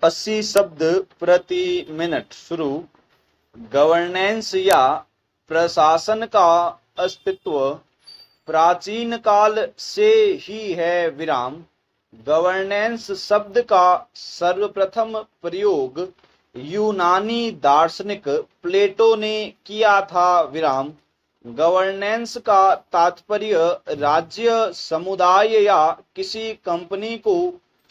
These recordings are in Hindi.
80 शब्द प्रति मिनट शुरू। गवर्नेंस या प्रशासन का अस्तित्व प्राचीन काल से ही है विराम। गवर्नेंस शब्द का सर्वप्रथम प्रयोग यूनानी दार्शनिक प्लेटो ने किया था विराम। गवर्नेंस का तात्पर्य राज्य, समुदाय या किसी कंपनी को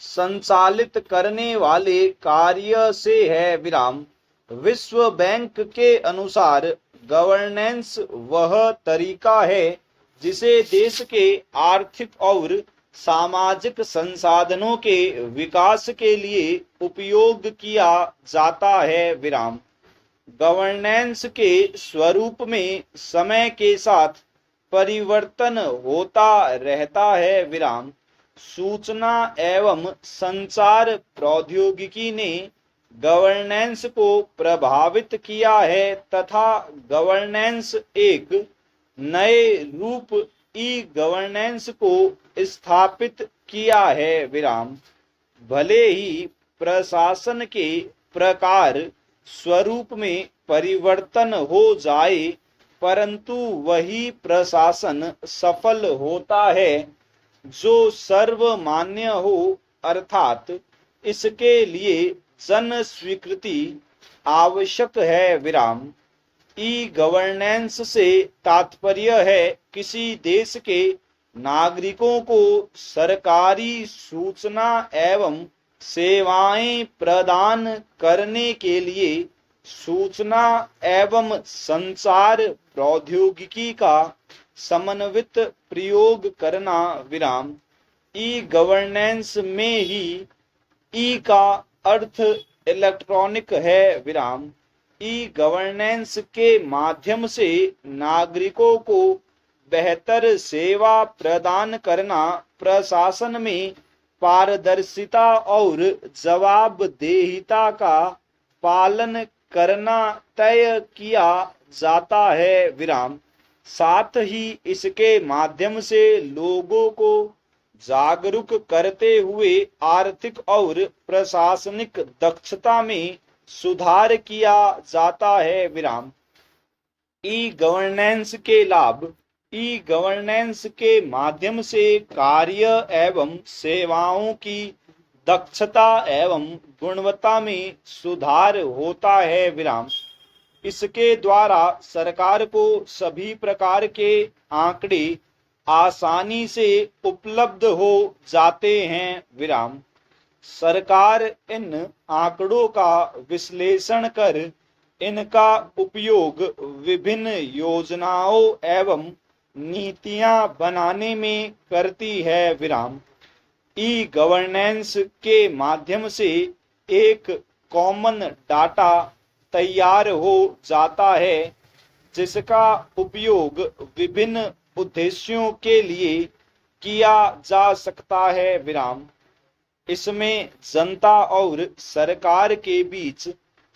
संचालित करने वाले कार्य से है विराम। विश्व बैंक के अनुसार गवर्नेंस वह तरीका है जिसे देश के आर्थिक और सामाजिक संसाधनों के विकास के लिए उपयोग किया जाता है विराम। गवर्नेंस के स्वरूप में समय के साथ परिवर्तन होता रहता है विराम। सूचना एवं संचार प्रौद्योगिकी ने गवर्नेंस को प्रभावित किया है तथा गवर्नेंस एक नए रूप ई गवर्नेंस को स्थापित किया है विराम। भले ही प्रशासन के प्रकार स्वरूप में परिवर्तन हो जाए, परंतु वही प्रशासन सफल होता है जो सर्वमान्य हो, अर्थात इसके लिए जन स्वीकृति आवश्यक है विराम। ई गवर्नेंस से तात्पर्य है किसी देश के नागरिकों को सरकारी सूचना एवं सेवाएं प्रदान करने के लिए सूचना एवं संचार प्रौद्योगिकी का समन्वित प्रयोग करना विराम। ई गवर्नेंस में ही ई का अर्थ इलेक्ट्रॉनिक है विराम। ई गवर्नेंस के माध्यम से नागरिकों को बेहतर सेवा प्रदान करना, प्रशासन में पारदर्शिता और जवाबदेहिता का पालन करना तय किया जाता है विराम। साथ ही इसके माध्यम से लोगों को जागरूक करते हुए आर्थिक और प्रशासनिक दक्षता में सुधार किया जाता है विराम। ई गवर्नेंस के लाभ। ई गवर्नेंस के माध्यम से कार्य एवं सेवाओं की दक्षता एवं गुणवत्ता में सुधार होता है विराम। इसके द्वारा सरकार को सभी प्रकार के आंकड़े आसानी से उपलब्ध हो जाते हैं विराम। सरकार इन आंकड़ों का विश्लेषण कर इनका उपयोग विभिन्न योजनाओं एवं नीतियां बनाने में करती है विराम। ई गवर्नेंस के माध्यम से एक कॉमन डाटा तैयार हो जाता है जिसका उपयोग विभिन्न उद्देश्यों के लिए किया जा सकता है विराम। इसमें जनता और सरकार के बीच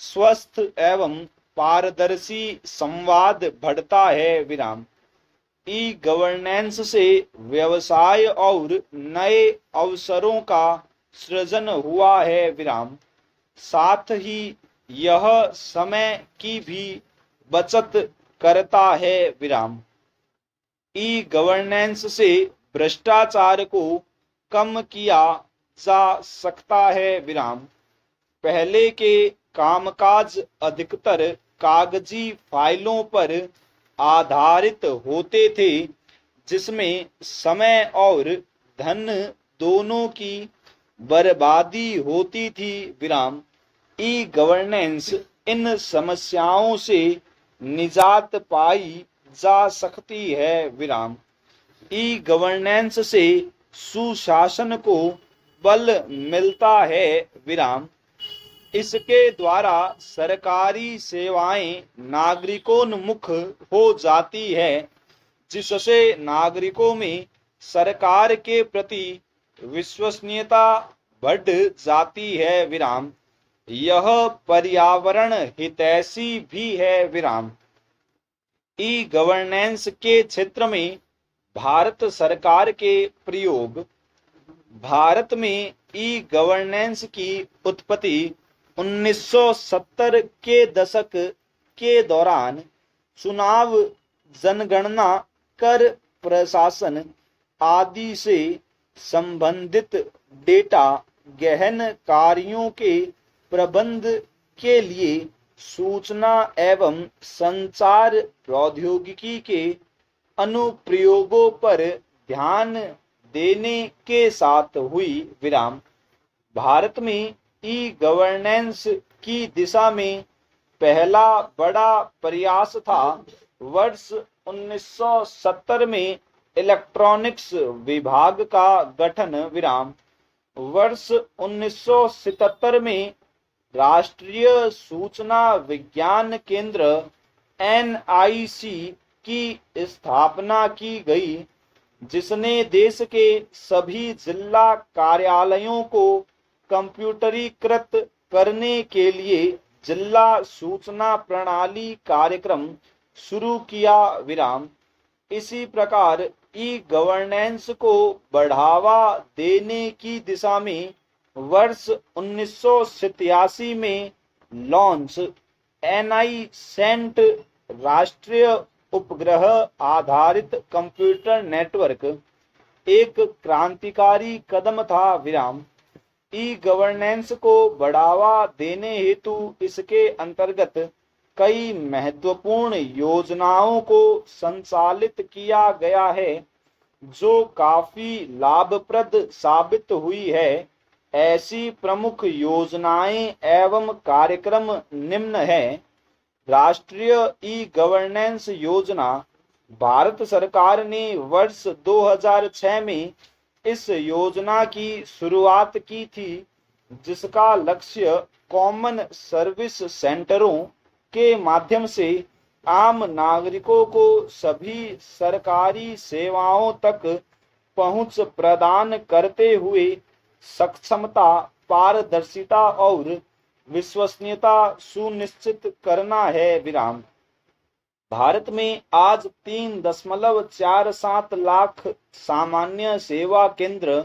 स्वस्थ एवं पारदर्शी संवाद बढ़ता है विराम। ई गवर्नेंस से व्यवसाय और नए अवसरों का सृजन हुआ है विराम। साथ ही यह समय की भी बचत करता है विराम। ई गवर्नेंस से भ्रष्टाचार को कम किया जा सकता है विराम। पहले के कामकाज अधिकतर कागजी फाइलों पर आधारित होते थे जिसमें समय और धन दोनों की बर्बादी होती थी विराम। ई गवर्नेंस इन समस्याओं से निजात पाई जा सकती है विराम। ई गवर्नेंस से सुशासन को बल मिलता है विराम। इसके द्वारा सरकारी सेवाएं नागरिकोन्मुख हो जाती है जिससे नागरिकों में सरकार के प्रति विश्वसनीयता बढ़ जाती है विराम। यह पर्यावरण हितैषी भी है विराम। ई गवर्नेंस के क्षेत्र में भारत सरकार के प्रयोग। भारत में ई गवर्नेंस की उत्पत्ति 1970 के दशक के दौरान चुनाव, जनगणना, कर प्रशासन आदि से संबंधित डेटा गहन कार्यों के प्रबंध के लिए सूचना एवं संचार प्रौद्योगिकी के अनुप्रयोगों पर ध्यान देने के साथ हुई। विराम। भारत में ई गवर्नेंस की दिशा में पहला बड़ा प्रयास था वर्ष 1970 में इलेक्ट्रॉनिक्स विभाग का गठन। विराम। वर्ष 1977 में राष्ट्रीय सूचना विज्ञान केंद्र NIC की स्थापना की गई, जिसने देश के सभी जिला कार्यालयों को कंप्यूटरीकृत करने के लिए जिला सूचना प्रणाली कार्यक्रम शुरू किया। विराम। इसी प्रकार ई गवर्नेंस को बढ़ावा देने की दिशा में वर्ष 1987 में लॉन्च NI सेंट राष्ट्रीय उपग्रह आधारित कंप्यूटर नेटवर्क एक क्रांतिकारी कदम था। विराम। ई गवर्नेंस को बढ़ावा देने हेतु इसके अंतर्गत कई महत्वपूर्ण योजनाओं को संचालित किया गया है, जो काफी लाभप्रद साबित हुई है। ऐसी प्रमुख योजनाएं एवं कार्यक्रम निम्न है। राष्ट्रीय ई गवर्नेंस योजना। भारत सरकार ने वर्ष 2006 में इस योजना की शुरुआत की थी, जिसका लक्ष्य कॉमन सर्विस सेंटरों के माध्यम से आम नागरिकों को सभी सरकारी सेवाओं तक पहुंच प्रदान करते हुए सक्षमता, पारदर्शिता और विश्वसनीयता सुनिश्चित करना है। विराम। भारत में आज 3.47 लाख सामान्य सेवा केंद्र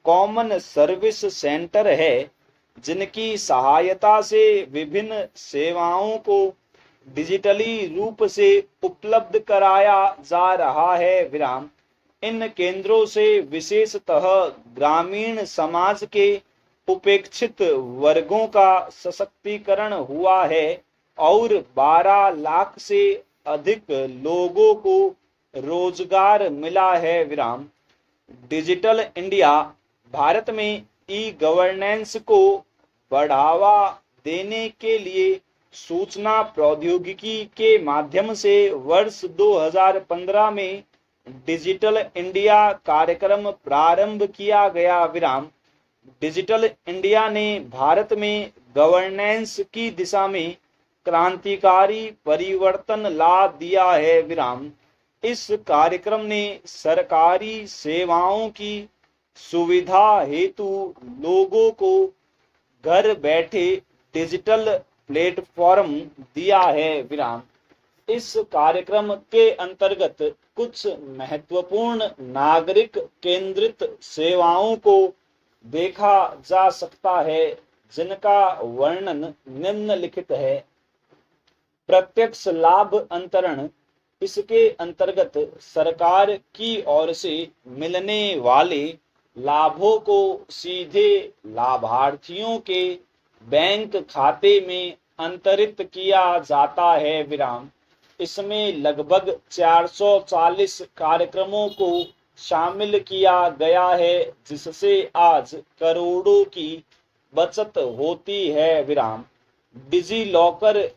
कॉमन सर्विस सेंटर है, जिनकी सहायता से विभिन्न सेवाओं को डिजिटली रूप से उपलब्ध कराया जा रहा है। विराम। इन केंद्रों से विशेषतः ग्रामीण समाज के उपेक्षित वर्गों का सशक्तिकरण हुआ है और 12 लाख से अधिक लोगों को रोजगार मिला है। विराम। Digital India. भारत में ई गवर्नेंस को बढ़ावा देने के लिए सूचना प्रौद्योगिकी के माध्यम से वर्ष 2015 में डिजिटल इंडिया कार्यक्रम प्रारंभ किया गया। विराम। डिजिटल इंडिया ने भारत में गवर्नेंस की दिशा में क्रांतिकारी परिवर्तन ला दिया है। विराम। इस कार्यक्रम ने सरकारी सेवाओं की सुविधा हेतु लोगों को घर बैठे डिजिटल प्लेटफॉर्म दिया है। विराम। इस कार्यक्रम के अंतर्गत कुछ महत्वपूर्ण नागरिक केंद्रित सेवाओं को देखा जा सकता है, जिनका वर्णन निम्नलिखित है। प्रत्यक्ष लाभ अंतरण। इसके अंतर्गत सरकार की ओर से मिलने वाले लाभों को सीधे लाभार्थियों के बैंक खाते में अंतरित किया जाता है। विराम। इसमें लगभग 440 कार्यक्रमों को शामिल किया गया है, जिससे आज करोड़ों की बचत होती है। विराम। Digi locker.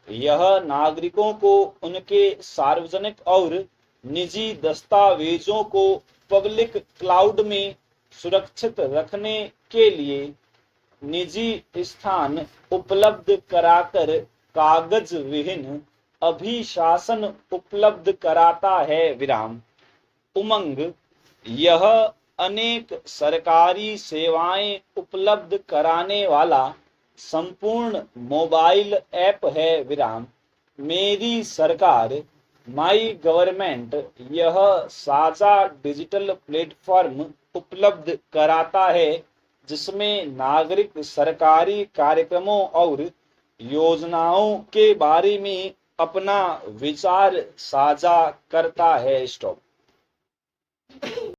यह नागरिकों को उनके सार्वजनिक और निजी दस्तावेजों को पब्लिक क्लाउड में सुरक्षित रखने के लिए निजी स्थान उपलब्ध कराकर कागज विहीन अभिशासन उपलब्ध कराता है। विराम। उमंग। यह अनेक सरकारी सेवाएं उपलब्ध कराने वाला संपूर्ण मोबाइल ऐप है। विराम। मेरी सरकार, माई गवर्नमेंट। यह साझा डिजिटल प्लेटफॉर्म उपलब्ध कराता है, जिसमें नागरिक सरकारी कार्यक्रमों और योजनाओं के बारे में अपना विचार साझा करता है। स्टॉप।